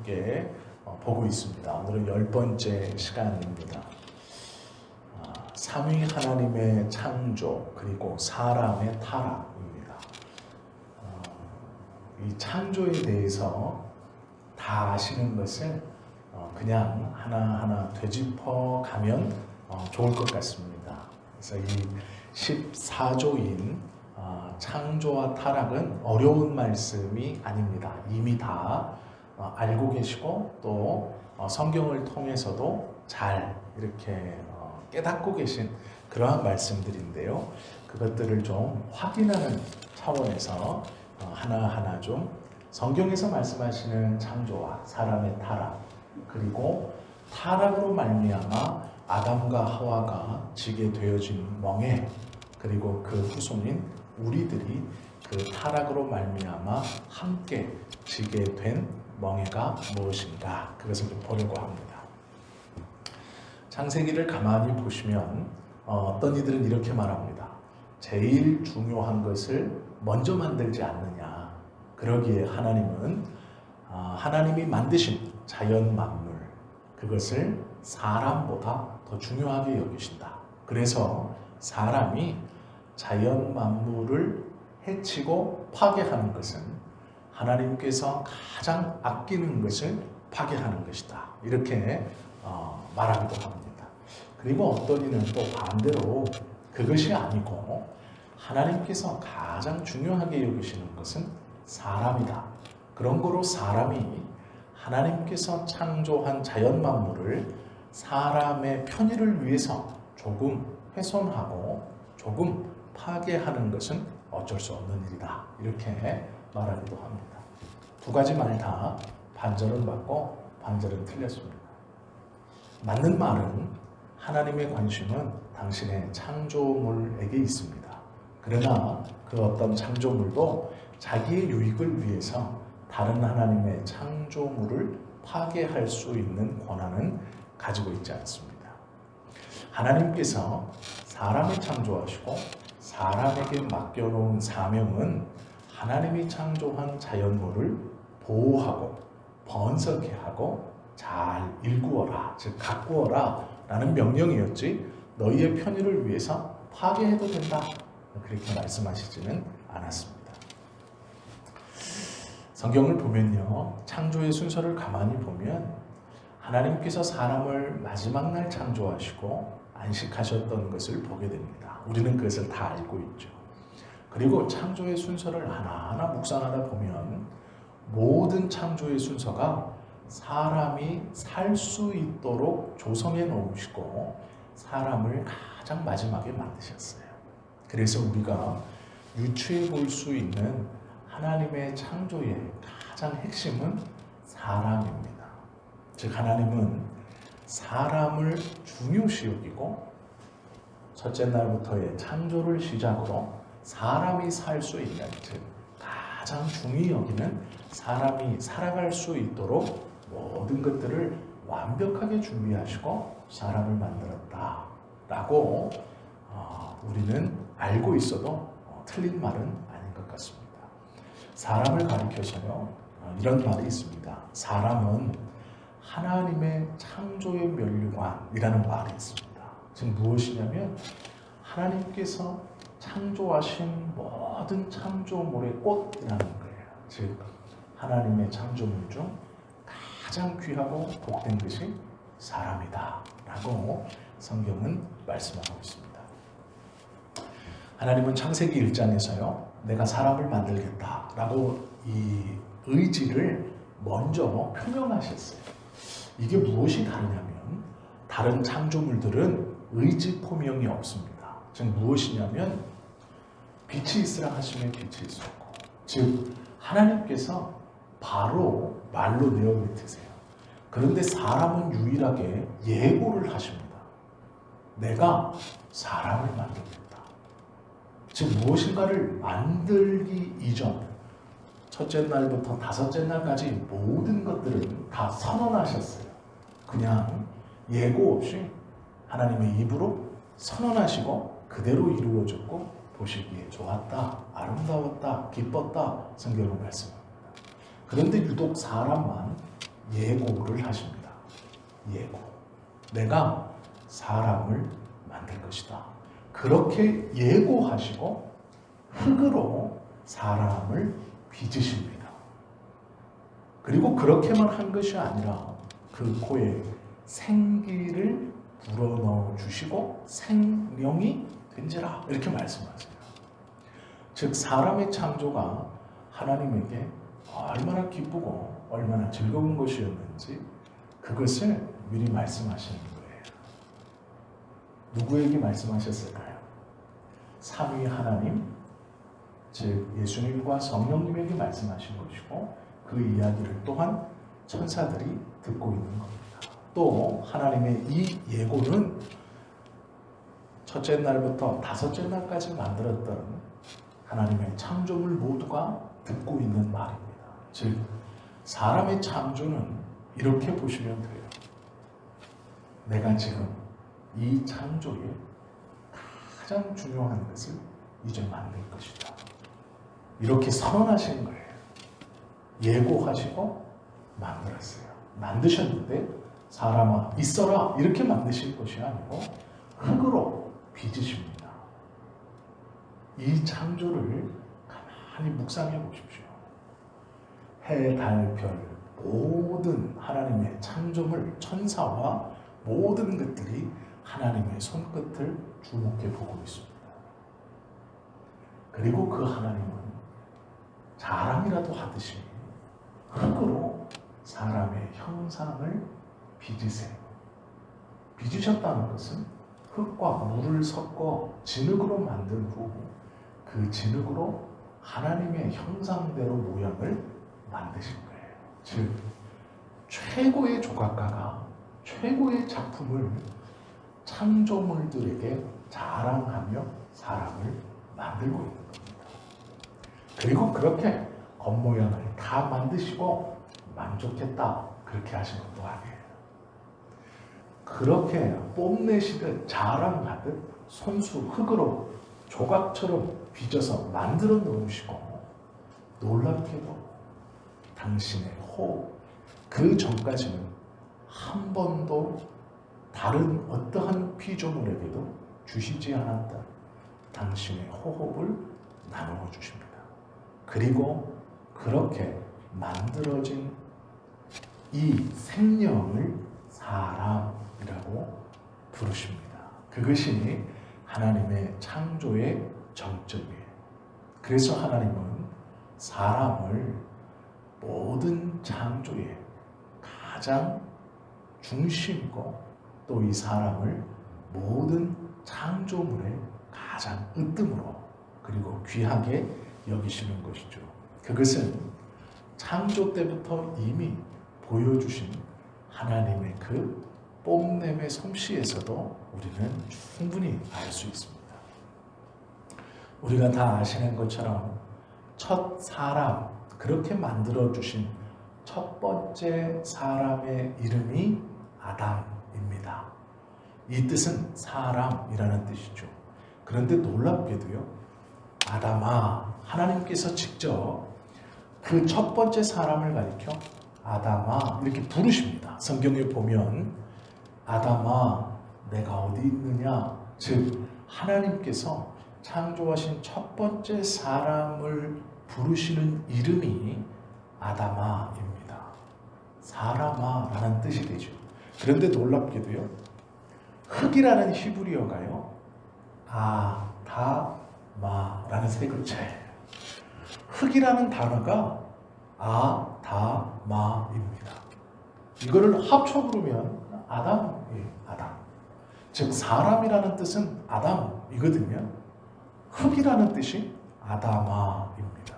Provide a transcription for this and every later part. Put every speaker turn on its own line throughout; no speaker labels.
함께 보고 있습니다. 오늘은 10번째 시간입니다. 삼위 하나님의 창조 그리고 사람의 타락입니다. 이 창조에 대해서 다 아시는 것을 그냥 하나하나 되짚어 가면 좋을 것 같습니다. 그래서 이 14조인 창조와 타락은 어려운 말씀이 아닙니다. 이미 다 알고 계시고 또 성경을 통해서도 잘 이렇게 깨닫고 계신 그러한 말씀들인데요. 그것들을 좀 확인하는 차원에서 하나하나 좀 성경에서 말씀하시는 창조와 사람의 타락 그리고 타락으로 말미암아 아담과 하와가 지게 되어진 멍에 그리고 그 후손인 우리들이 그 타락으로 말미암아 함께 지게 된 멍에가 무엇인가 그것을 좀 보려고 합니다. 창세기를 가만히 보시면 어떤 이들은 이렇게 말합니다. 제일 중요한 것을 먼저 만들지 않느냐. 그러기에 하나님은 하나님이 만드신 자연 만물 그것을 사람보다 더 중요하게 여기신다. 그래서 사람이 자연 만물을 해치고 파괴하는 것은 하나님께서 가장 아끼는 것을 파괴하는 것이다. 이렇게 말하기도 합니다. 그리고 어떤 이는 또 반대로 그것이 아니고 하나님께서 가장 중요하게 여기시는 것은 사람이다. 그런 거로 사람이 하나님께서 창조한 자연 만물을 사람의 편의를 위해서 조금 훼손하고 조금 파괴하는 것은 어쩔 수 없는 일이다. 이렇게 말하기도 합니다. 두 가지 말 다 반절은 맞고 반절은 틀렸습니다. 맞는 말은 하나님의 관심은 당신의 창조물에게 있습니다. 그러나 그 어떤 창조물도 자기의 유익을 위해서 다른 하나님의 창조물을 파괴할 수 있는 권한은 가지고 있지 않습니다. 하나님께서 사람을 창조하시고 사람에게 맡겨놓은 사명은 하나님이 창조한 자연물을 보호하고 번성케 하고 잘 일구어라, 즉 가꾸어라 라는 명령이었지 너희의 편의를 위해서 파괴해도 된다 그렇게 말씀하시지는 않았습니다. 성경을 보면요, 창조의 순서를 가만히 보면 하나님께서 사람을 마지막 날 창조하시고 안식하셨던 것을 보게 됩니다. 우리는 그것을 다 알고 있죠. 그리고 창조의 순서를 하나하나 묵상하다 보면 모든 창조의 순서가 사람이 살 수 있도록 조성해 놓으시고 사람을 가장 마지막에 만드셨어요. 그래서 우리가 유추해 볼 수 있는 하나님의 창조의 가장 핵심은 사람입니다. 즉 하나님은 사람을 중요시 여기고 첫째 날부터의 창조를 시작으로 사람이 살 수 있는 즉 가장 중히 여기는 사람이 살아갈 수 있도록 모든 것들을 완벽하게 준비하시고 사람을 만들었다라고 우리는 알고 있어도 틀린 말은 아닌 것 같습니다. 사람을 가리켜서요 이런 말이 있습니다. 사람은 하나님의 창조의 면류관이라는 말이 있습니다. 즉 무엇이냐면 하나님께서 창조하신 모든 창조물의 꽃이라는 거예요. 즉 하나님의 창조물 중 가장 귀하고 복된 것이 사람이다 라고 성경은 말씀하고 있습니다. 하나님은 창세기 1장에서요 내가 사람을 만들겠다 라고 이 의지를 먼저 표명하셨어요. 이게 무엇이 다르냐면 다른 창조물들은 의지 표명이 없습니다. 즉 무엇이냐면 빛이 있으라 하시면 빛이 있었고 즉 하나님께서 바로 말로 내어뱉으세요. 그런데 사람은 유일하게 예고를 하십니다. 내가 사람을 만들겠다. 즉 무엇인가를 만들기 이전 첫째 날부터 다섯째 날까지 모든 것들을 다 선언하셨어요. 그냥 예고 없이 하나님의 입으로 선언하시고 그대로 이루어졌고 보시기에 좋았다, 아름다웠다, 기뻤다 성경은 말씀합니다. 그런데 유독 사람만 예고를 하십니다. 예고. 내가 사람을 만들 것이다. 그렇게 예고하시고 흙으로 사람을 빚으십니다. 그리고 그렇게만 한 것이 아니라 그 코에 생기를 불어넣어 주시고 생명이 된지라 이렇게 말씀하세요. 즉 사람의 창조가 하나님에게 얼마나 기쁘고 얼마나 즐거운 것이었는지 그것을 미리 말씀하시는 거예요. 누구에게 말씀하셨을까요? 삼위 하나님, 즉 예수님과 성령님에게 말씀하신 것이고 그 이야기를 또한 천사들이 듣고 있는 겁니다. 또 하나님의 이 예고는 첫째 날부터 다섯째 날까지 만들었던 하나님의 창조물 모두가 듣고 있는 말입니다. 즉 사람의 창조는 이렇게 보시면 돼요. 내가 지금 이 창조에 가장 중요한 것을 이제 만들 것이다. 이렇게 선언하신 거예요. 예고하시고 만들었어요. 만드셨는데 사람아 있어라 이렇게 만드신 것이 아니고 흙으로 빚으십니다. 이 창조를 가만히 묵상해 보십시오. 해, 달, 별 모든 하나님의 창조물 천사와 모든 것들이 하나님의 손끝을 주목해 보고 있습니다. 그리고 그 하나님은 자랑이라도 하듯이 흙으로 사람의 형상을 빚으세요. 빚으셨다는 것은 흙과 물을 섞어 진흙으로 만든 후 그 진흙으로 하나님의 형상대로 모양을 만드신 거예요. 즉 최고의 조각가가 최고의 작품을 창조물들에게 자랑하며 사람을 만들고 있는 겁니다. 그리고 그렇게 겉모양을 다 만드시고 만족했다 그렇게 하신 것도 아니에요. 그렇게 뽐내시듯 자랑하듯 손수 흙으로 조각처럼 빚어서 만들어 놓으시고 놀랍게도 당신의 호흡 그 전까지는 한 번도 다른 어떠한 피조물에게도 주시지 않았던 당신의 호흡을 나누어 주십니다. 그리고 그렇게 만들어진 이 생명을 사람이라고 부르십니다. 그것이 하나님의 창조의 정점이에요. 그래서 하나님은 사람을 모든 창조의 가장 중심이고 또 이 사람을 모든 창조물의 가장 으뜸으로 그리고 귀하게 여기시는 것이죠. 그것은 창조 때부터 이미 보여주신 하나님의 그 뽐냄의 솜씨에서도 우리는 충분히 알 수 있습니다. 우리가 다 아시는 것처럼 첫 사람, 그렇게 만들어주신 첫 번째 사람의 이름이 아담입니다. 이 뜻은 사람이라는 뜻이죠. 그런데 놀랍게도요, 아담아, 하나님께서 직접 그 첫 번째 사람을 가리켜 아담아 이렇게 부르십니다. 성경에 보면 아담아 내가 어디 있느냐, 즉 하나님께서 창조하신 첫 번째 사람을 부르시는 이름이 아담아입니다. 사람아라는 뜻이 되죠. 그런데 놀랍게도요, 흙이라는 히브리어가요 아다마라는 세 글자예요. 흙이라는 단어가 아다마입니다. 이거를 합쳐 부르면 아담이에요. 아담. 즉 사람이라는 뜻은 아담이거든요. 흙이라는 뜻이 아다마입니다.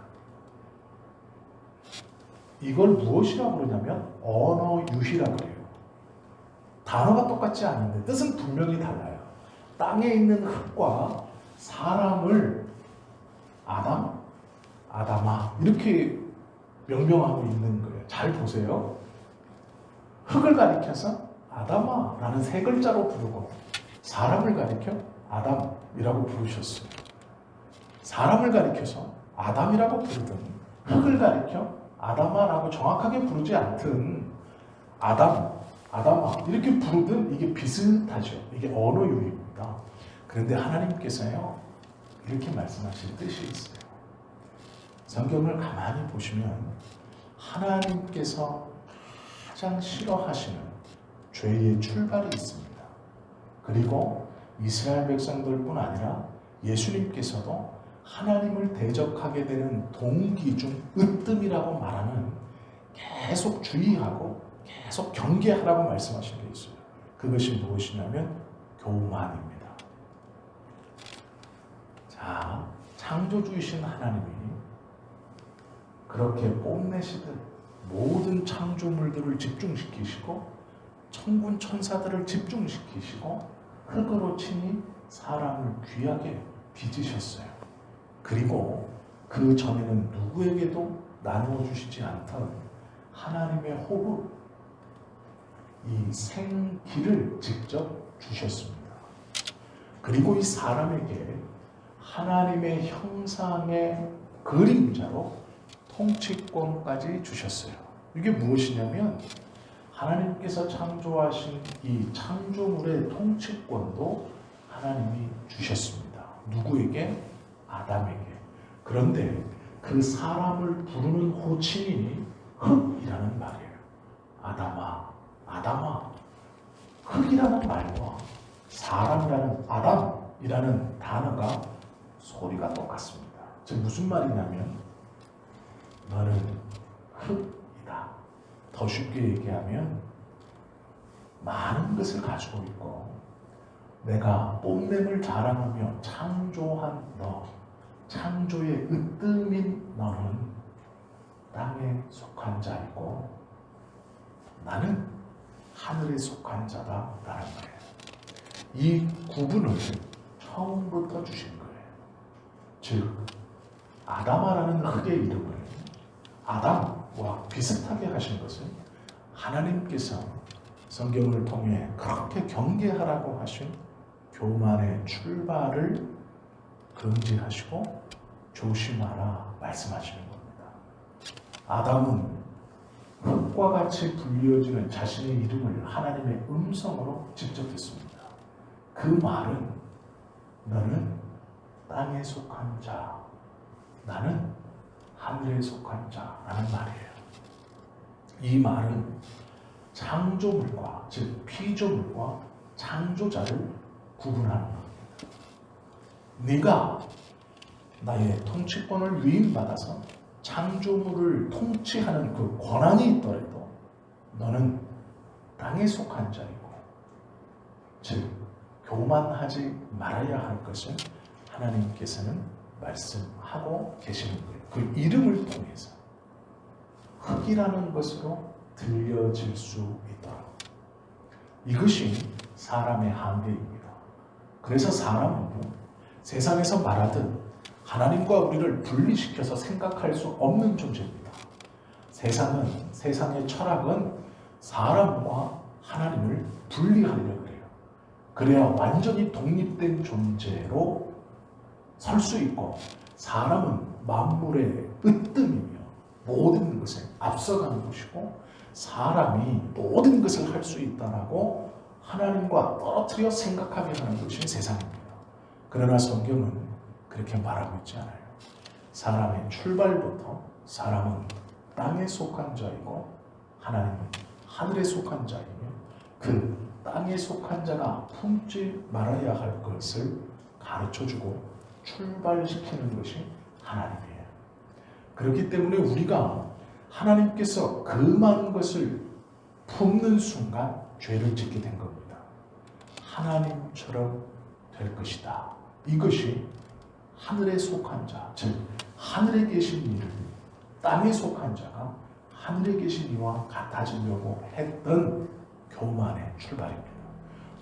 이걸 무엇이라고 그러냐면 언어유희라고 그래요. 단어가 똑같지 않은데 뜻은 분명히 달라요. 땅에 있는 흙과 사람을 아담, 아다마 이렇게 명명하고 있는 거예요. 잘 보세요. 흙을 가리켜서 아다마라는 세 글자로 부르고 사람을 가리켜 아담이라고 부르셨어요. 사람을 가리켜서 아담이라고 부르든 흙을 가리켜 아다마라고 정확하게 부르지 않든 아담아 이렇게 부르든 이게 비슷하죠. 이게 언어 유희입니다. 그런데 하나님께서요 이렇게 말씀하실 뜻이 있어요. 성경을 가만히 보시면 하나님께서 가장 싫어하시는 죄의 출발이 있습니다. 그리고 이스라엘 백성들뿐 아니라 예수님께서도 하나님을 대적하게 되는 동기 중 으뜸이라고 말하는 계속 주의하고 계속 경계하라고 말씀하신 게 있어요. 그것이 무엇이냐면 교만입니다. 자, 창조주이신 하나님이 그렇게 뽐내시듯 모든 창조물들을 집중시키시고 천군 천사들을 집중시키시고 흙으로 치니 사람을 귀하게 빚으셨어요. 그리고 그 전에는 누구에게도 나누어 주시지 않던 하나님의 호흡, 이 생기를 직접 주셨습니다. 그리고 이 사람에게 하나님의 형상의 그림자로 통치권까지 주셨어요. 이게 무엇이냐면 하나님께서 창조하신 이 창조물의 통치권도 하나님이 주셨습니다. 누구에게? 아담에게. 그런데 그 사람을 부르는 호칭이 흙이라는 말이에요. 아담아. 흙이라는 말과 사람이라는 아담이라는 단어가 소리가 똑같습니다. 즉 무슨 말이냐면 너는 흙이다. 더 쉽게 얘기하면 많은 것을 가지고 있고 내가 뽐냄을 자랑하며 창조한 너, 창조의 으뜸인 너는 땅에 속한 자이고 나는 하늘에 속한 자다라는 거예요. 이 구분을 처음부터 주신 거예요. 즉 아담아라는 흙의 이름을 아담과 비슷하게 하신 것은 하나님께서 성경을 통해 그렇게 경계하라고 하신 교만의 출발을 금지하시고 조심하라 말씀하시는 겁니다. 아담은 흙과 같이 불리어지는 자신의 이름을 하나님의 음성으로 직접 듣습니다. 그 말은 너는 땅에 속한 자, 나는 하늘에 속한 자라는 말이에요. 이 말은 창조물과 즉 피조물과 창조자를 구분하는 겁니다. 네가 나의 통치권을 위임받아서 창조물을 통치하는 그 권한이 있더라도 너는 땅에 속한 자이고 즉 교만하지 말아야 할 것을 하나님께서는 말씀하고 계시는 거예요. 그 이름을 통해서 흙이라는 것으로 들려질 수 있도록 이것이 사람의 한계입니다. 그래서 사람은요 세상에서 말하듯 하나님과 우리를 분리시켜서 생각할 수 없는 존재입니다. 세상의 철학은 사람과 하나님을 분리하려고 해요. 그래야 완전히 독립된 존재로 설 수 있고 사람은 만물의 으뜸이며 모든 것에 앞서가는 것이고 사람이 모든 것을 할 수 있다라고 하나님과 떨어뜨려 생각하게 하는 것이 세상입니다. 그러나 성경은 그렇게 말하고 있지 않아요. 사람의 출발부터 사람은 땅에 속한 자이고 하나님은 하늘에 속한 자이며 그 땅에 속한 자가 품지 말아야 할 것을 가르쳐주고 출발시키는 것이 하나님이에요. 그렇기 때문에 우리가 하나님께서 금한 것을 품는 순간 죄를 짓게 된 겁니다. 하나님처럼 될 것이다. 이것이 하늘에 속한 자, 즉 하늘에 계신 이를 땅에 속한 자가 하늘에 계신 이와 같아지려고 했던 교만의 출발입니다.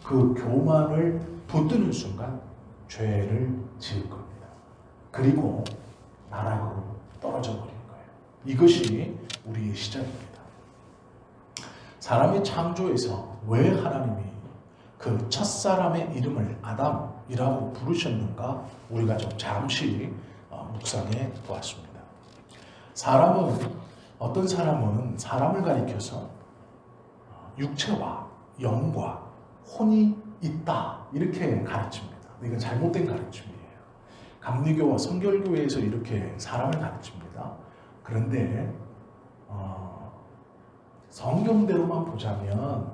그 교만을 붙드는 순간 죄를 지을 겁니다. 그리고 나락으로 떨어져 버린 거예요. 이것이 우리의 시작입니다. 사람의 창조에서 왜 하나님이 그 첫사람의 이름을 아담이라고 부르셨는가 우리가 좀 잠시 묵상해 보았습니다. 어떤 사람은 사람을 가리켜서 육체와 영과 혼이 있다 이렇게 가르칩니다. 이건 잘못된 가르침이에요. 감리교와 성결교회에서 이렇게 사람을 가르칩니다. 그런데 성경대로만 보자면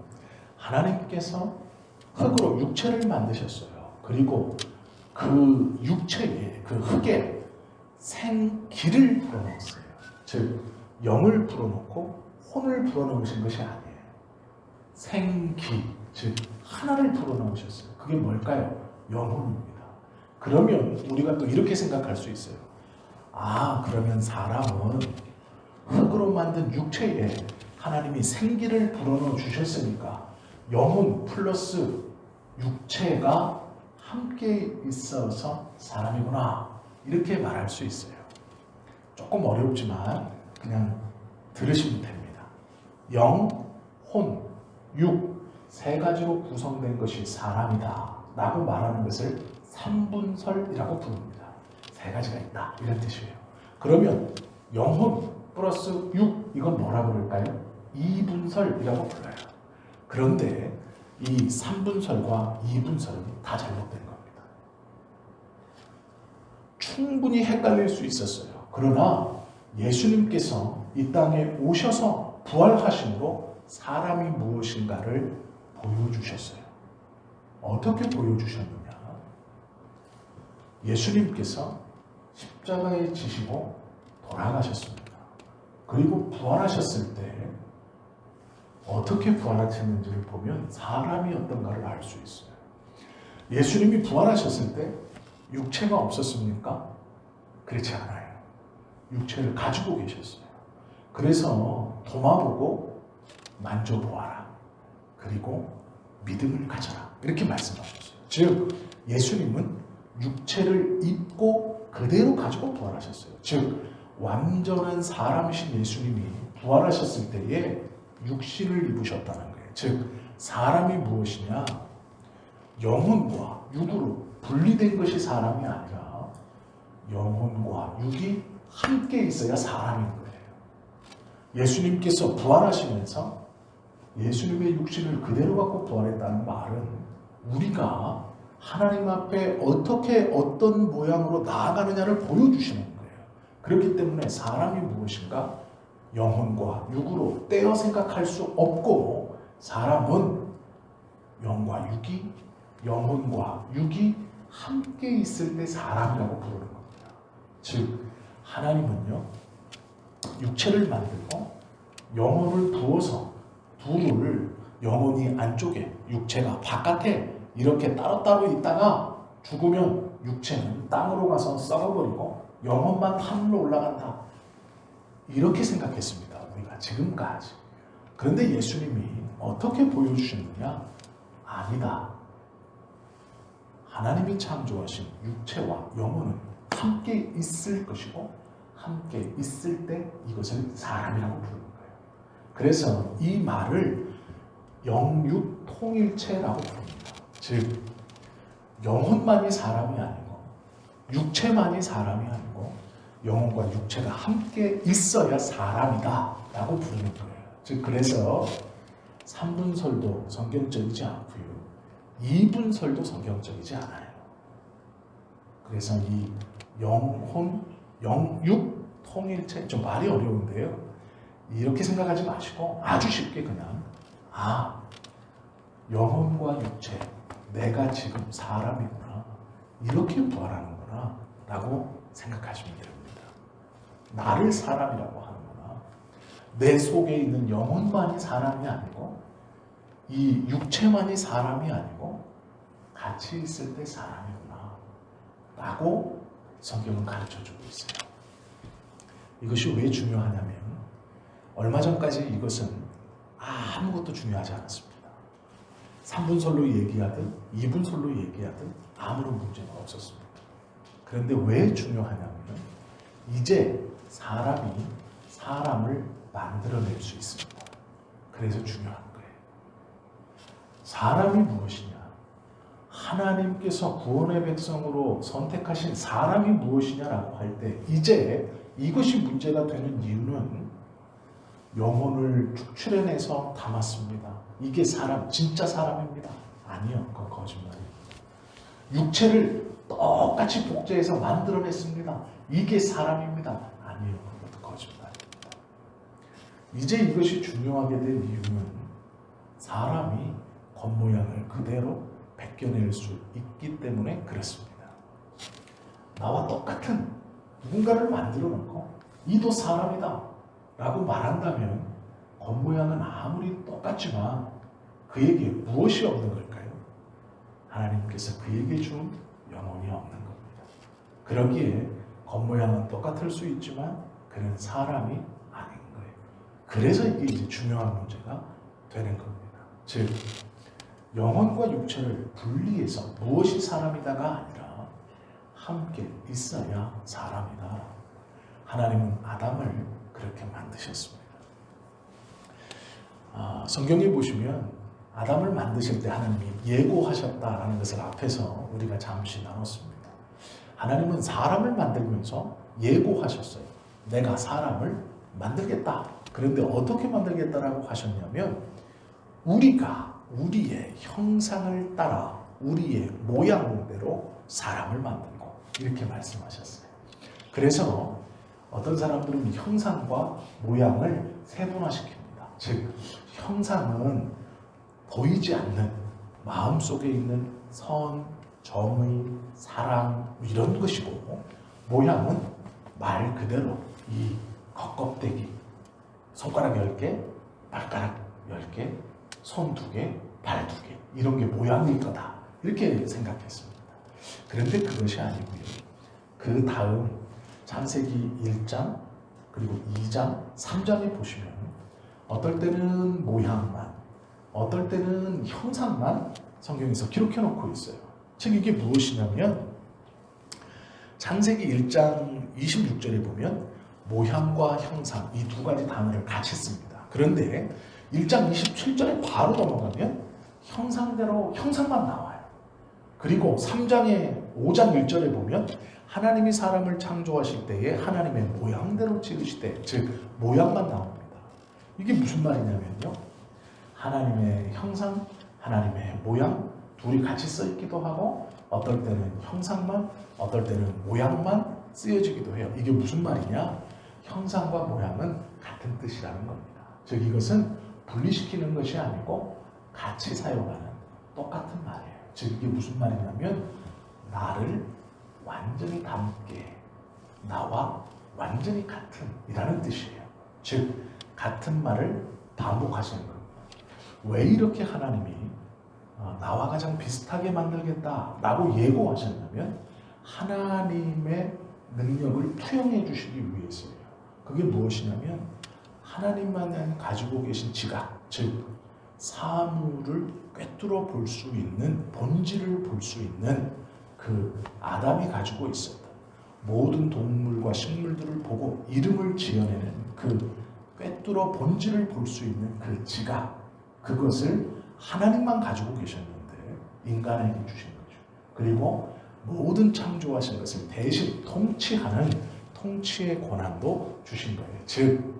하나님께서 흙으로 육체를 만드셨어요. 그리고 그 육체에, 그 흙에 생기를 불어넣었어요. 즉 영을 불어넣고 혼을 불어넣으신 것이 아니에요. 생기, 즉 하나를 불어넣으셨어요. 그게 뭘까요? 영혼입니다. 그러면 우리가 또 이렇게 생각할 수 있어요. 그러면 사람은 흙으로 만든 육체에 하나님이 생기를 불어넣어 주셨으니까 영혼 플러스 육체가 함께 있어서 사람이구나 이렇게 말할 수 있어요. 조금 어렵지만 그냥 들으시면 됩니다. 영, 혼, 육 세 가지로 구성된 것이 사람이다 라고 말하는 것을 삼분설이라고 부릅니다. 세 가지가 있다 이런 뜻이에요. 그러면 영혼 플러스 육 이건 뭐라 그럴까요? 이분설이라고 불러요. 그런데 이 삼분설과 이분설은 다 잘못된 겁니다. 충분히 헷갈릴 수 있었어요. 그러나 예수님께서 이 땅에 오셔서 부활하심으로 사람이 무엇인가를 보여주셨어요. 어떻게 보여주셨느냐? 예수님께서 십자가에 지시고 돌아가셨습니다. 그리고 부활하셨을 때 어떻게 부활하셨는지를 보면 사람이었던가를 알 수 있어요. 예수님이 부활하셨을 때 육체가 없었습니까? 그렇지 않아요. 육체를 가지고 계셨어요. 그래서 도마보고 만져보아라. 그리고 믿음을 가져라. 이렇게 말씀하셨어요. 즉 예수님은 육체를 입고 그대로 가지고 부활하셨어요. 즉 완전한 사람이신 예수님이 부활하셨을 때에 육신을 입으셨다는 거예요. 즉 사람이 무엇이냐? 영혼과 육으로 분리된 것이 사람이 아니라 영혼과 육이 함께 있어야 사람인 거예요. 예수님께서 부활하시면서 예수님의 육신을 그대로 갖고 부활했다는 말은 우리가 하나님 앞에 어떻게 어떤 모양으로 나아가느냐를 보여주시는 거예요. 그렇기 때문에 사람이 무엇인가? 영혼과 육으로 떼어 생각할 수 없고 사람은 영혼과 육이 함께 있을 때 사람이라고 부르는 겁니다. 즉 하나님은요 육체를 만들고 영혼을 부어서 둘을 영혼이 안쪽에 육체가 바깥에 이렇게 따로따로 있다가 죽으면 육체는 땅으로 가서 썩어버리고 영혼만 하늘로 올라간다. 이렇게 생각했습니다. 우리가 지금까지. 그런데 예수님이 어떻게 보여주셨느냐? 아니다. 하나님이 창조하신 육체와 영혼은 함께 있을 것이고 함께 있을 때 이것을 사람이라고 부르는 거예요. 그래서 이 말을 영육 통일체라고 부릅니다. 즉 영혼만이 사람이 아니고 육체만이 사람이 아니고 영혼과 육체가 함께 있어야 사람이다 라고 부르는 거예요. 즉 그래서 삼분설도 성경적이지 않고요. 이분설도 성경적이지 않아요. 그래서 이 영혼, 영육 통일체 좀 말이 어려운데요. 이렇게 생각하지 마시고 아주 쉽게 그냥 영혼과 육체 내가 지금 사람이구나 이렇게 부활하는구나 라고 생각하시면 됩니다. 나를 사람이라고 하는구나. 내 속에 있는 영혼만이 사람이 아니고 이 육체만이 사람이 아니고 같이 있을 때 사람이구나 라고 성경은 가르쳐주고 있어요. 이것이 왜 중요하냐면 얼마 전까지 이것은 아무것도 중요하지 않았습니다. 3분설로 얘기하든 2분설로 얘기하든 아무런 문제가 없었습니다. 그런데 왜 중요하냐면 이제 사람이 사람을 만들어낼 수 있습니다. 그래서 중요한 거예요. 사람이 무엇이냐? 하나님께서 구원의 백성으로 선택하신 사람이 무엇이냐라고 할 때 이제 이것이 문제가 되는 이유는 영혼을 축출해내서 담았습니다. 이게 사람, 진짜 사람입니다. 아니요, 그건 거짓말이에요. 육체를 똑같이 복제해서 만들어냈습니다. 이게 사람입니다. 아니요, 그것도 거짓말입니다. 이제 이것이 중요하게 된 이유는 사람이 겉모양을 그대로 벗겨낼 수 있기 때문에 그렇습니다. 나와 똑같은 누군가를 만들어 놓고 이도 사람이다 라고 말한다면 겉모양은 아무리 똑같지만 그에게 무엇이 없는 걸까요? 하나님께서 그에게 준 영혼이 없는 겁니다. 그러기에 겉모양은 똑같을 수 있지만 그는 사람이 아닌 거예요. 그래서 이게 이제 중요한 문제가 되는 겁니다. 즉 영혼과 육체를 분리해서 무엇이 사람이다가 아니라 함께 있어야 사람이다. 하나님은 아담을 그렇게 만드셨습니다. 성경에 보시면 아담을 만드실 때 하나님이 예고하셨다라는 것을 앞에서 우리가 잠시 나눴습니다. 하나님은 사람을 만들면서 예고하셨어요. 내가 사람을 만들겠다. 그런데 어떻게 만들겠다라고 하셨냐면 우리가 우리의 형상을 따라 우리의 모양대로 사람을 만들고 이렇게 말씀하셨어요. 그래서 어떤 사람들은 형상과 모양을 세분화시킵니다. 즉 형상은 보이지 않는 마음속에 있는 선, 정의, 사랑 이런 것이고 모양은 말 그대로 이 겉껍데기 손가락 10개, 발가락 10개, 손 2개, 발 2개 이런 게 모양일 거다 이렇게 생각했습니다. 그런데 그것이 아니고요. 그 다음 창세기 1장 그리고 2장, 3장에 보시면 어떨 때는 모양만 어떨 때는 형상만 성경에서 기록해 놓고 있어요. 즉 이게 무엇이냐면 창세기 1장 26절에 보면 모양과 형상 이 두 가지 단어를 같이 씁니다. 그런데 1장 27절에 바로 넘어가면 형상대로 형상만 나와요. 그리고 3장의 5장 1절에 보면 하나님이 사람을 창조하실 때에 하나님의 모양대로 지으시되 즉 모양만 나옵니다. 이게 무슨 말이냐면요. 하나님의 형상, 하나님의 모양 둘이 같이 써 있기도 하고 어떨 때는 형상만 어떨 때는 모양만 쓰여지기도 해요. 이게 무슨 말이냐? 형상과 모양은 같은 뜻이라는 겁니다. 즉 이것은 분리시키는 것이 아니고 같이 사용하는 똑같은 말이에요. 즉 이게 무슨 말이냐면 나를 완전히 닮게 나와 완전히 같은 이라는 뜻이에요. 즉 같은 말을 반복하시는 겁니다. 왜 이렇게 하나님이 나와 가장 비슷하게 만들겠다라고 예고하셨냐면 하나님의 능력을 투영해 주시기 위해서예요. 그게 무엇이냐면 하나님만 가지고 계신 지각, 즉 사물을 꿰뚫어 볼 수 있는 본질을 볼 수 있는 그 아담이 가지고 있었던 모든 동물과 식물들을 보고 이름을 지어내는 그 꿰뚫어 본질을 볼 수 있는 그 지각, 그것을 하나님만 가지고 계셨는데 인간에게 주신 거죠. 그리고 모든 창조하신 것을 대신 통치하는 통치의 권한도 주신 거예요. 즉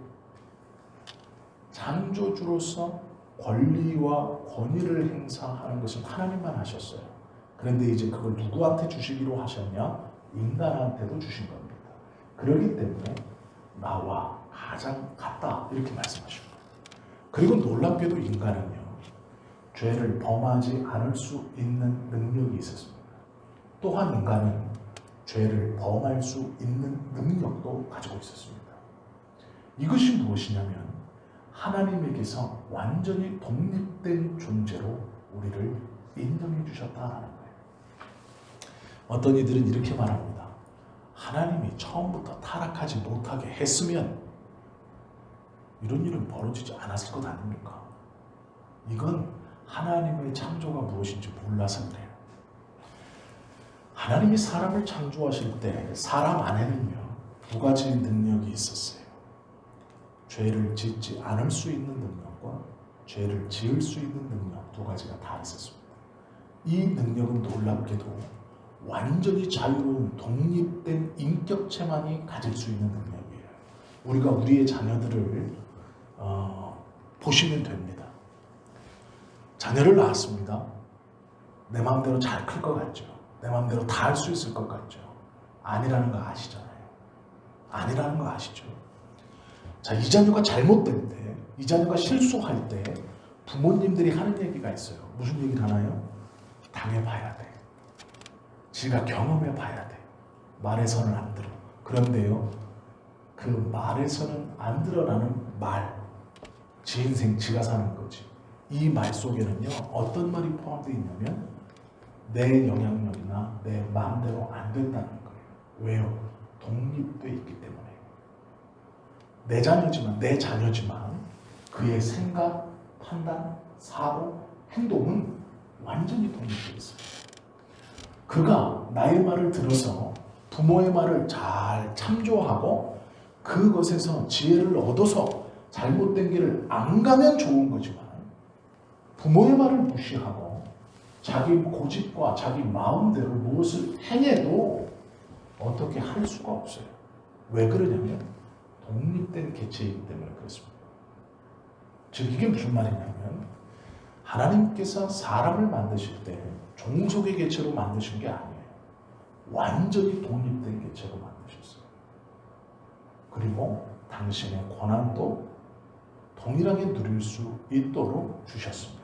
창조주로서 권리와 권위를 행사하는 것은 하나님만 하셨어요. 그런데 이제 그걸 누구한테 주시기로 하셨냐? 인간한테도 주신 겁니다. 그렇기 때문에 나와 가장 같다 이렇게 말씀하신 거예요. 그리고 놀랍게도 인간은요 죄를 범하지 않을 수 있는 능력이 있었습니다. 또한 인간은 죄를 범할 수 있는 능력도 가지고 있었습니다. 이것이 무엇이냐면 하나님에게서 완전히 독립된 존재로 우리를 인정해 주셨다라는 거예요. 어떤 이들은 이렇게 말합니다. 하나님이 처음부터 타락하지 못하게 했으면 이런 일은 벌어지지 않았을 것 아닙니까? 이건 하나님의 창조가 무엇인지 몰라서 그래요. 하나님이 사람을 창조하실 때 사람 안에는요 2가지 능력이 있었어요. 죄를 짓지 않을 수 있는 능력과 죄를 지을 수 있는 능력 2가지가 다 있었습니다. 이 능력은 놀랍게도 완전히 자유로운 독립된 인격체만이 가질 수 있는 능력이에요. 우리가 우리의 자녀들을 보시면 됩니다. 자녀를 낳았습니다. 내 마음대로 잘 클 것 같죠. 내 마음대로 다 할 수 있을 것 같죠. 아니라는 거 아시잖아요. 아니라는 거 아시죠? 자, 이 자녀가 잘못될 때, 이 자녀가 실수할 때 부모님들이 하는 얘기가 있어요. 무슨 얘기를 하나요? 당해봐야 돼. 지가 경험해봐야 돼. 말해서는 안 들어. 그런데요, 그 말해서는 안 들어라는 말, 지 인생 지가 사는 거지. 이 말 속에는요, 어떤 말이 포함되어 있냐면 내 영향력이나 내 마음대로 안 된다는 거예요. 왜요? 독립되어 있기 때문에. 내 자녀지만 그의 생각, 판단, 사고, 행동은 완전히 독립되어 있어요. 그가 나의 말을 들어서 부모의 말을 잘 참조하고 그것에서 지혜를 얻어서 잘못된 길을 안 가면 좋은 거지만 부모의 말을 무시하고 자기 고집과 자기 마음대로 무엇을 행해도 어떻게 할 수가 없어요. 왜 그러냐면 독립된 개체이기 때문에 그렇습니다. 즉 이게 무슨 말이냐면 하나님께서 사람을 만드실 때 종속의 개체로 만드신 게 아니에요. 완전히 독립된 개체로 만드셨어요. 그리고 당신의 권한도 동일하게 누릴 수 있도록 주셨습니다.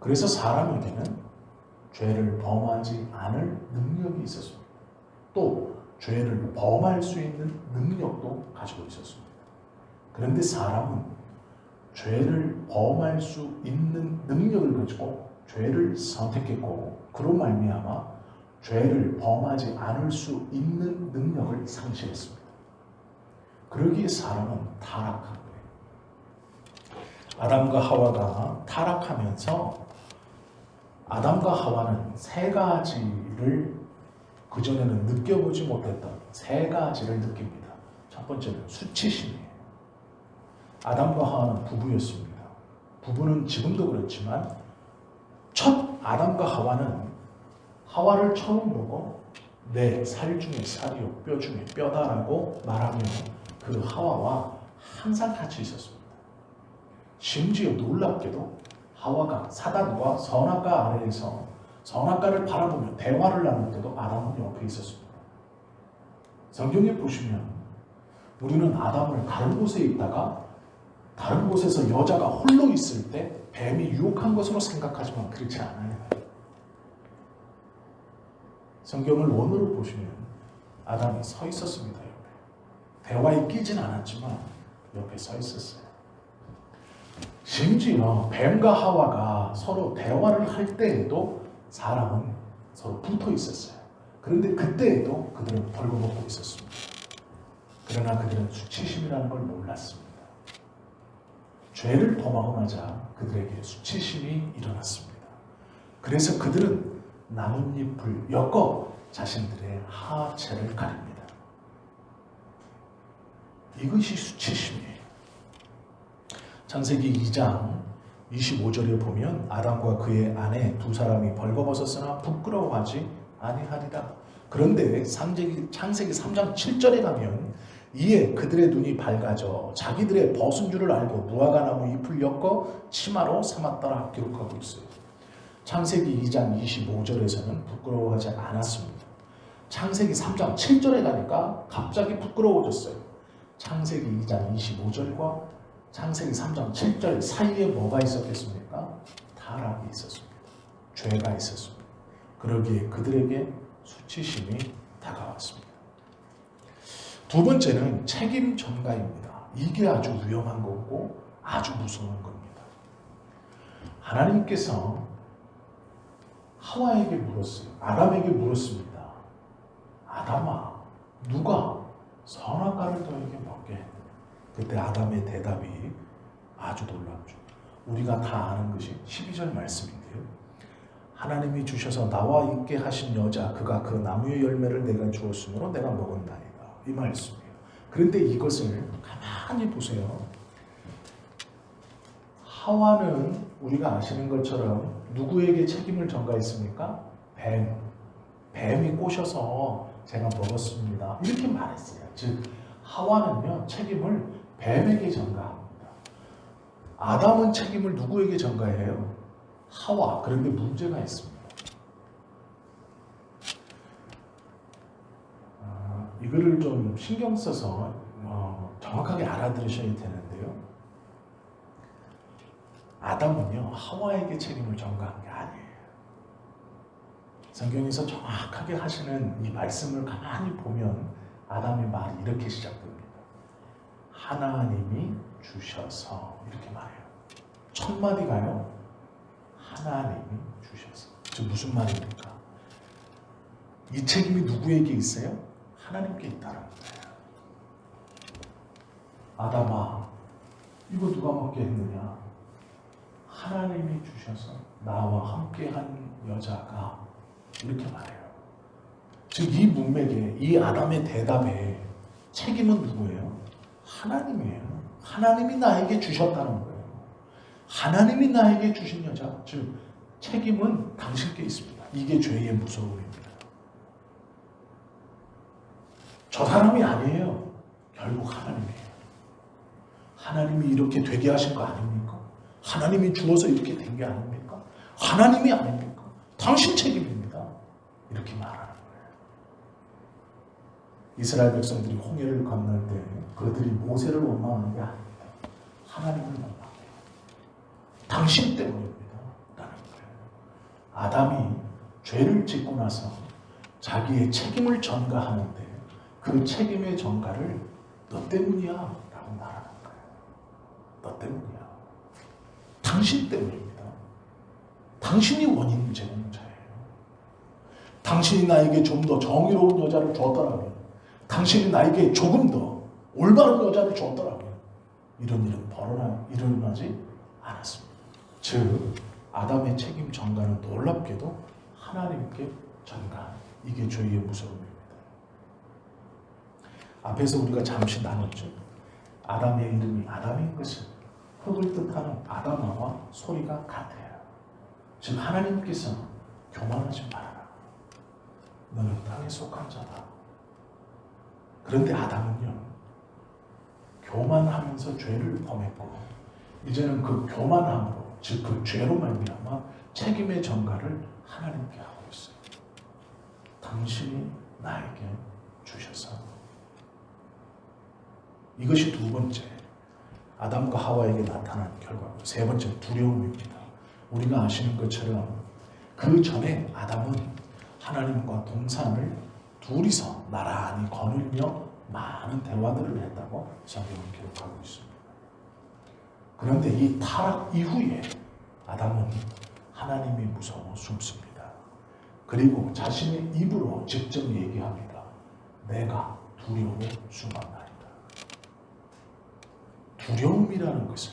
그래서 사람에게는 죄를 범하지 않을 능력이 있었습니다. 또 죄를 범할 수 있는 능력도 가지고 있었습니다. 그런데 사람은 죄를 범할 수 있는 능력을 가지고 죄를 선택했고 그로 말미암아 죄를 범하지 않을 수 있는 능력을 상실했습니다. 그러기에 사람은 타락한 거예요. 아담과 하와가 타락하면서 아담과 하와는 세 가지를 그전에는 느껴보지 못했던 세 가지를 느낍니다. 첫 번째는 수치심이에요. 아담과 하와는 부부였습니다. 부부는 지금도 그렇지만 첫 아담과 하와는 하와를 처음 보고 내 살 중에 살이요 뼈 중에 뼈다라고 말하며 그 하와와 항상 같이 있었습니다. 심지어 놀랍게도 하와가 사단과 선악과 아래에서 선악과를 바라보며 대화를 나눌 때도 아담은 옆에 있었습니다. 성경에 보시면 우리는 아담을 다른 곳에 있다가 다른 곳에서 여자가 홀로 있을 때 뱀이 유혹한 것으로 생각하지만 그렇지 않아요. 성경을 원으로 보시면 아담이 서 있었습니다. 옆에. 대화에 끼진 않았지만 옆에 서 있었어요. 심지어 뱀과 하와가 서로 대화를 할 때에도 사람은 서로 붙어 있었어요. 그런데 그때에도 그들은 벌거벗고 있었습니다. 그러나 그들은 수치심이라는 걸 몰랐습니다. 죄를 범하고 나자 그들에게 수치심이 일어났습니다. 그래서 그들은 나뭇잎을 엮어 자신들의 하체를 가립니다. 이것이 수치심이에요. 창세기 2장 25절에 보면 아담과 그의 아내 두 사람이 벌거벗었으나 부끄러워하지 아니하리라. 그런데 창세기 3장 7절에 가면 이에 그들의 눈이 밝아져 자기들의 벗은 줄을 알고 무화과나무 잎을 엮어 치마로 삼았더라 기록하고 있어요. 창세기 2장 25절에서는 부끄러워하지 않았습니다. 창세기 3장 7절에 가니까 갑자기 부끄러워졌어요. 창세기 2장 25절과 창세기 3장 7절 사이에 뭐가 있었겠습니까? 타락이 있었습니다. 죄가 있었습니다. 그러기에 그들에게 수치심이 다가왔습니다. 두 번째는 책임 전가입니다. 이게 아주 위험한 거고 아주 무서운 겁니다. 하나님께서 하와에게 물었어요. 아담에게 물었습니다. 아담아, 누가 선악과를 너에게 먹게 했느냐? 그때 아담의 대답이 아주 놀랍죠. 우리가 다 아는 것이 12절 말씀인데요. 하나님이 주셔서 나와 있게 하신 여자 그가 그 나무의 열매를 내가 주었으므로 내가 먹었나이다. 이 말씀이에요. 그런데 이것을 가만히 보세요. 하와는 우리가 아시는 것처럼 누구에게 책임을 전가했습니까? 뱀이 꼬셔서 제가 먹었습니다. 이렇게 말했어요. 즉 하와는요 책임을 뱀에게 전가합니다. 아담은 책임을 누구에게 전가해요? 하와. 그런데 문제가 있습니다. 이거를 좀 신경 써서 정확하게 알아들으셔야 되는데요. 아담은요, 하와에게 책임을 전가한 게 아니에요. 성경에서 정확하게 하시는 이 말씀을 가만히 보면 아담의 말이 이렇게 시작됩니다. 하나님이 주셔서, 이렇게 말해요. 첫 마디가요, 하나님이 주셔서. 즉 무슨 말입니까? 이 책임이 누구에게 있어요? 하나님께 있다는 거예요. 아담아, 이거 누가 먹게 했느냐? 하나님이 주셔서 나와 함께한 여자가, 이렇게 말해요. 즉 이 문맥에, 이 아담의 대답에 책임은 누구예요? 하나님이에요. 하나님이 나에게 주셨다는 거예요. 하나님이 나에게 주신 여자, 즉 책임은 당신께 있습니다. 이게 죄의 무서움입니다. 저 사람이 아니에요. 결국 하나님이에요. 하나님이 이렇게 되게 하신 거 아닙니까? 하나님이 주어서 이렇게 된 게 아닙니까? 하나님이 아닙니까? 당신 책임입니다. 이렇게 말하는 거예요. 이스라엘 백성들이 홍해를 건널 때 그들이 모세를 원망하는 게 아닙니다. 하나님을 원망해요. 당신 때문입니다. 라는 거예요. 아담이 죄를 짓고 나서 자기의 책임을 전가하는데 그 책임의 전가를 너 때문이야 라고 말하는 거예요. 너 때문이야. 당신 때문입니다. 당신이 원인 제공자예요. 당신이 나에게 좀 더 정의로운 여자를 줬더라면, 당신이 나에게 조금 더 올바른 여자를 줬더라면 이런 일은 일어나지 않았습니다. 즉 아담의 책임 전가는 놀랍게도 하나님께 전가. 이게 죄의 무서움입니다. 앞에서 우리가 잠시 나눴죠. 아담의 이름이 아담인 것은 흙을 뜻하는 아담아와 소리가 같아요. 즉 하나님께서 교만하지 말아라. 너는 땅에 속한 자다. 그런데 아담은요, 교만하면서 죄를 범했고 이제는 그 교만함으로, 즉 그 죄로 말미암아 책임의 전가를 하나님께 하고 있어요. 당신이 나에게 주셔서. 이것이 두 번째, 아담과 하와에게 나타난 결과고, 세 번째 두려움입니다. 우리가 아시는 것처럼 그 전에 아담은 하나님과 동산을 둘이서 나란히 거닐며 많은 대화들을 했다고 성경은 기록하고 있습니다. 그런데 이 타락 이후에 아담은 하나님이 무서워 숨습니다. 그리고 자신의 입으로 직접 얘기합니다. 내가 두려워 숨었나이다. 두려움이라는 것은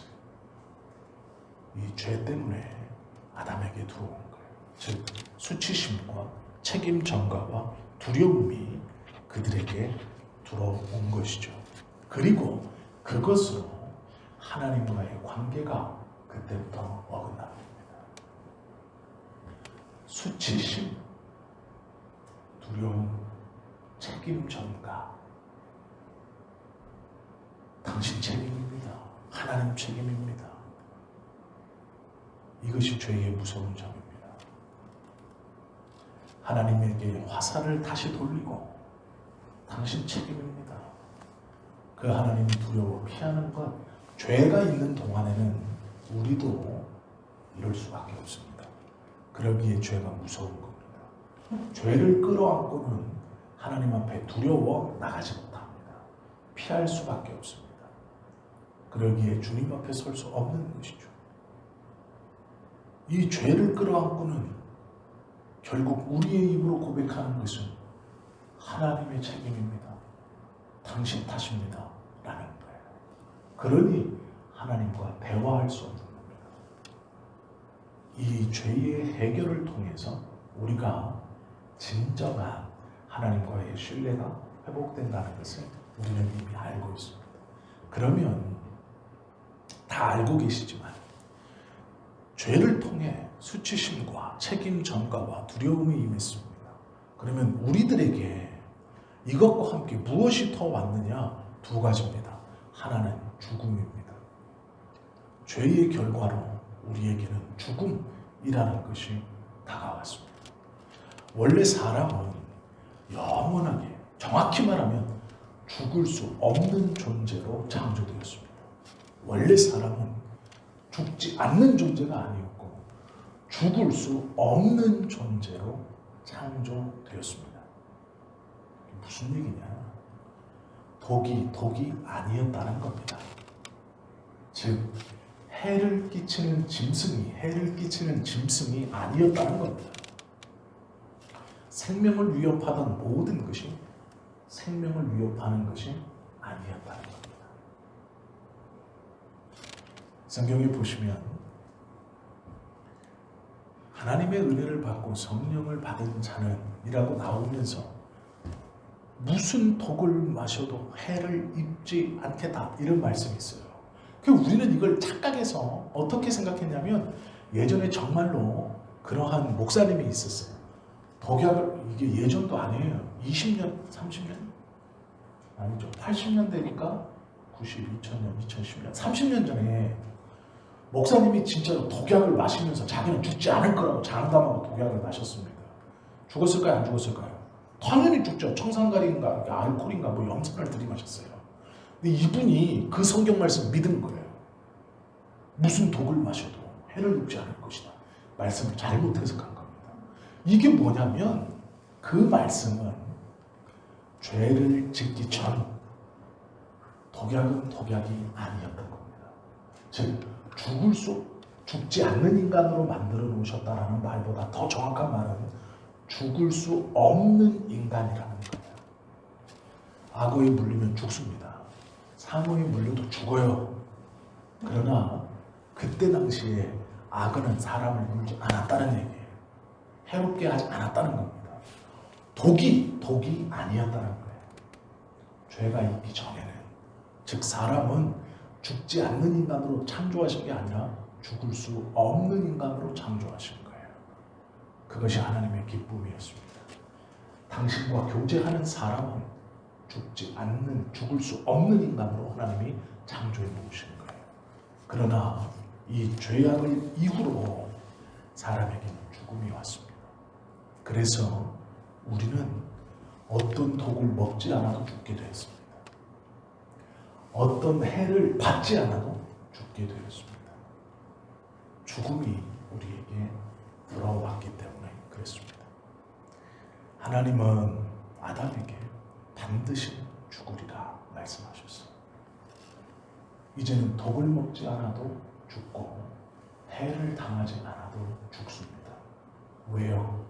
이 죄 때문에 아담에게 들어온 거예요. 즉 수치심과 책임 전가와 두려움이 그들에게 들어온 것이죠. 그리고 그것으로 하나님과의 관계가 그때부터 어긋납니다. 수치심, 두려움, 책임 전가. 당신 책임입니다. 하나님 책임입니다. 이것이 죄의 무서운 점입니다. 하나님에게 화살을 다시 돌리고 당신 책임입니다. 그 하나님이 두려워 피하는 것, 죄가 있는 동안에는 우리도 이럴 수밖에 없습니다. 그러기에 죄가 무서운 겁니다. 죄를 끌어안고는 하나님 앞에 두려워 나가지 못합니다. 피할 수밖에 없습니다. 그러기에 주님 앞에 설 수 없는 것이죠. 이 죄를 끌어안고는 결국 우리의 입으로 고백하는 것은 하나님의 책임입니다. 당신 탓입니다. 라는 거예요. 그러니 하나님과 대화할 수 없는 겁니다. 이 죄의 해결을 통해서 우리가 진정한 하나님과의 신뢰가 회복된다는 것을 우리는 이미 알고 있습니다. 그러면 다 알고 계시지만 죄를 통해 수치심과 책임 전가와 두려움이 임했습니다. 그러면 우리들에게 이것과 함께 무엇이 더 왔느냐? 두 가지입니다. 하나는 죽음입니다. 죄의 결과로 우리에게는 죽음이라는 것이 다가왔습니다. 원래 사람은 영원하게, 정확히 말하면 죽을 수 없는 존재로 창조되었습니다. 원래 사람은 죽지 않는 존재가 아니었고 죽을 수 없는 존재로 창조되었습니다. 무슨 얘기냐? 독이 아니었다는 겁니다. 즉 해를 끼치는 짐승이 아니었다는 겁니다. 생명을 위협하던 모든 것이 생명을 위협하는 것이 아니었다는 겁니다. 성경에 보시면 하나님의 은혜를 받고 성령을 받은 자는 이라고 나오면서 무슨 독을 마셔도 해를 입지 않겠다 이런 말씀이 있어요. 우리는 이걸 착각해서 어떻게 생각했냐면 예전에 정말로 그러한 목사님이 있었어요. 독약을, 이게 예전도 아니에요. 20년, 30년? 아니죠. 80년대니까 90, 2000년, 2010년, 30년 전에 목사님이 진짜로 독약을 마시면서 자기는 죽지 않을 거라고 장담하고 독약을 마셨습니다. 죽었을까요? 안 죽었을까요? 당연히 죽죠. 청산가리인가 알코올인가 뭐 염산을 들이마셨어요. 근데 이분이 그 성경 말씀 믿은 거예요. 무슨 독을 마셔도 해를 입지 않을 것이다. 말씀을 잘못 해석한 겁니다. 이게 뭐냐면 그 말씀은 죄를 짓기 전 독약은 독약이 아니었던 겁니다. 즉 죽지 않는 인간으로 만들어 놓으셨다라는 말보다 더 정확한 말은 죽을 수 없는 인간이라는 거예요. 악어에 물리면 죽습니다. 상어에 물려도 죽어요. 그러나 그때 당시에 악어는 사람을 물지 않았다는 얘기예요. 해롭게 하지 않았다는 겁니다. 독이 아니었다는 거예요. 죄가 있기 전에는. 즉 사람은 죽지 않는 인간으로 창조하신 게 아니라 죽을 수 없는 인간으로 창조하신 거예요. 그것이 하나님의 기쁨이었습니다. 당신과 교제하는 사람은 죽을 수 없는 인간으로 하나님이 창조해 놓으신 거예요. 그러나 이 죄악을 이후로 사람에게는 죽음이 왔습니다. 그래서 우리는 어떤 독을 먹지 않아도 죽게 되었습니다. 어떤 해를 받지 않아도 죽게 되었습니다. 죽음이 우리에게 돌아왔기 때문에 그랬습니다. 하나님은 아담에게 반드시 죽으리라 말씀하셨어요. 이제는 독을 먹지 않아도 죽고 해를 당하지 않아도 죽습니다. 왜요?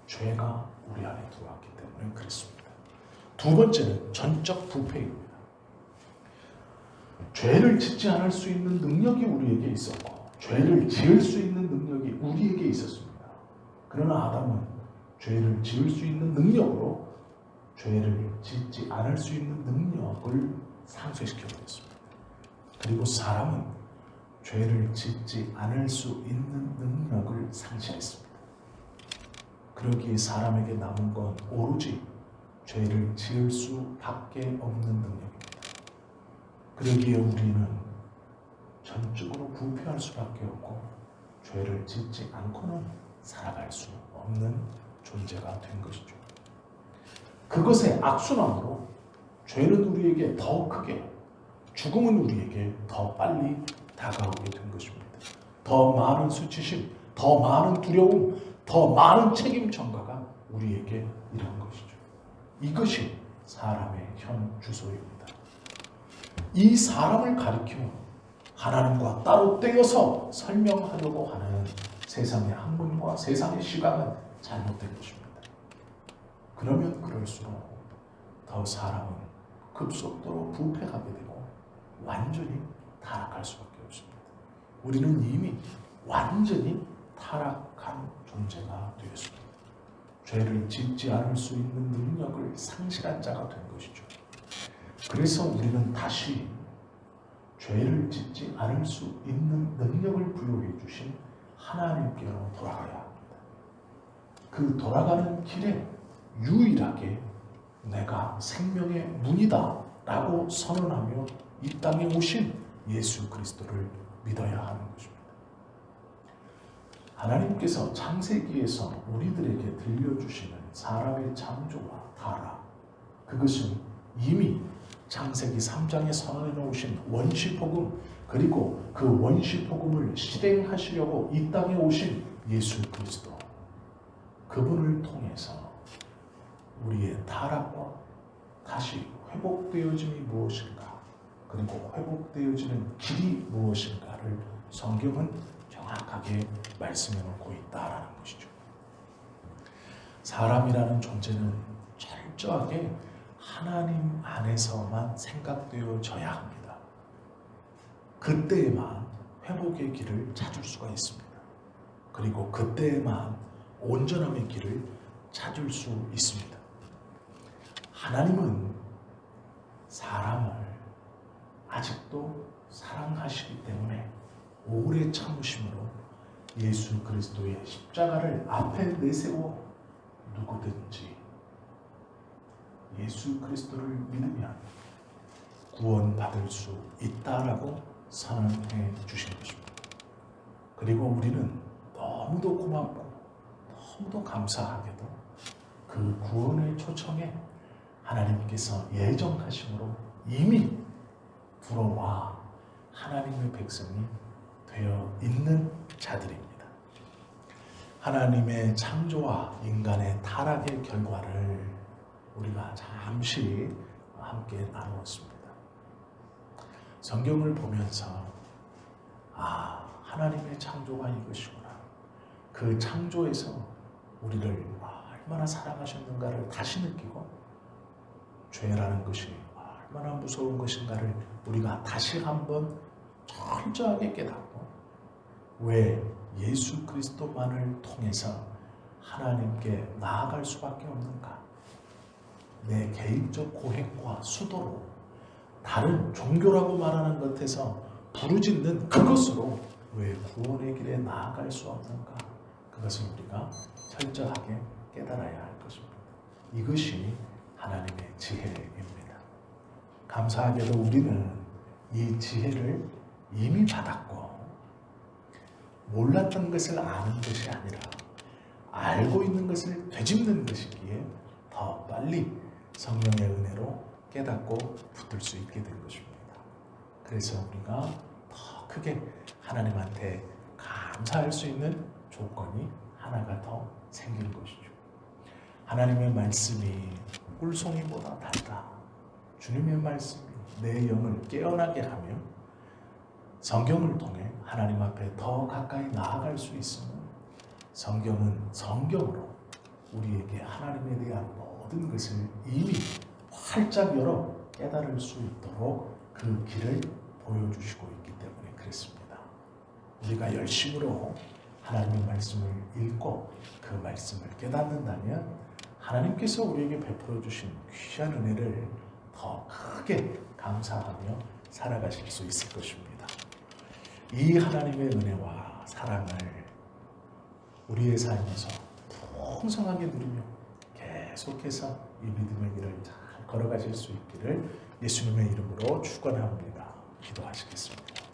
죄가 우리 안에 들어왔기 때문에 그렇습니다. 두 번째는 전적 부패입니다. 죄를 짓지 않을 수 있는 능력이 우리에게 있었고 죄를 지을 수 있는 능력이 우리에게 있었습니다. 그러나 아담은 죄를 지을 수 있는 능력으로 죄를 짓지 않을 수 있는 능력을 상쇄시켜버렸습니다. 그리고 사람은 죄를 짓지 않을 수 있는 능력을 상실했습니다. 그러기에 사람에게 남은 건 오로지 죄를 지을 수밖에 없는 능력입니다. 그러기에 우리는 전적으로 부패할 수밖에 없고 죄를 짓지 않고는 살아갈 수 없는 존재가 된 것이죠. 그것의 악순환으로 죄는 우리에게 더 크게, 죽음은 우리에게 더 빨리 다가오게 된 것입니다. 더 많은 수치심, 더 많은 두려움, 더 많은 책임 전가가 우리에게 이런 것이죠. 이것이 사람의 현 주소입니다. 이 사람을 가리켜 하나님과 따로 떼어서 설명하려고 하는 세상의 학문과 세상의 시각은 잘못된 것입니다. 그러면 그럴수록 더 사람은 급속도로 부패하게 되고 완전히 타락할 수밖에 없습니다. 우리는 이미 완전히 타락한 존재가 되었습니다. 죄를 짓지 않을 수 있는 능력을 상실한 자가 된 것이죠. 그래서 우리는 다시 죄를 짓지 않을 수 있는 능력을 부여해 주신 하나님께로 돌아가야 합니다. 그 돌아가는 길에 유일하게 내가 생명의 문이다 라고 선언하며 이 땅에 오신 예수 그리스도를 믿어야 하는 것입니다. 하나님께서 창세기에서 우리들에게 들려주시는 사람의 창조와 타락, 그것은 이미 창세기 3장에 선언해 놓으신 원시복음, 그리고 그 원시복음을 실행하시려고 이 땅에 오신 예수 그리스도, 그분을 통해서 우리의 타락과 다시 회복되어짐이 무엇인가, 그리고 회복되어지는 길이 무엇인가를 성경은 정확하게 말씀해 놓고 있다라는 것이죠. 사람이라는 존재는 철저하게 하나님 안에서만 생각되어져야 합니다. 그때에만 회복의 길을 찾을 수가 있습니다. 그리고 그때에만 온전함의 길을 찾을 수 있습니다. 하나님은 사람을 아직도 사랑하시기 때문에 오래 참으심으로 예수 그리스도의 십자가를 앞에 내세워 누구든지 예수 그리스도를 믿으면 구원받을 수 있다라고 선언해 주신 것입니다. 그리고 우리는 너무도 고맙고 너무도 감사하게도 그 구원의 초청에 하나님께서 예정하심으로 이미 들어와 하나님의 백성이 되어 있는 자들입니다. 하나님의 창조와 인간의 타락의 결과를 우리가 잠시 함께 나누었습니다. 성경을 보면서 하나님의 창조가 이것이구나, 그 창조에서 우리를 얼마나 사랑하셨는가를 다시 느끼고 죄라는 것이 얼마나 무서운 것인가를 우리가 다시 한번 철저하게 깨닫고, 왜 예수 그리스도만을 통해서 하나님께 나아갈 수밖에 없는가, 내 개인적 고행과 수도로 다른 종교라고 말하는 것에서 부르짖는 그것으로 왜 구원의 길에 나아갈 수 없는가, 그것을 우리가 철저하게 깨달아야 할 것입니다. 이것이 하나님의 지혜입니다. 감사하게도 우리는 이 지혜를 이미 받았고, 몰랐던 것을 아는 것이 아니라 알고 있는 것을 되짚는 것이기에 더 빨리 성령의 은혜로 깨닫고 붙들 수 있게 된 것입니다. 그래서 우리가 더 크게 하나님한테 감사할 수 있는 조건이 하나가 더 생긴 것이죠. 하나님의 말씀이 꿀송이보다 달다. 주님의 말씀이 내 영을 깨어나게 하며 성경을 통해 하나님 앞에 더 가까이 나아갈 수 있으면, 성경은 성경으로 우리에게 하나님에 대한 모든 것을 이미 활짝 열어 깨달을 수 있도록 그 길을 보여주시고 있기 때문에 그렇습니다. 우리가 열심으로 하나님의 말씀을 읽고 그 말씀을 깨닫는다면 하나님께서 우리에게 베풀어 주신 귀한 은혜를 더 크게 감사하며 살아가실 수 있을 것입니다. 이 하나님의 은혜와 사랑을 우리의 삶에서 풍성하게 누리며 계속해서 이 믿음의 길을 잘 걸어가실 수 있기를 예수님의 이름으로 축원합니다. 기도하시겠습니다.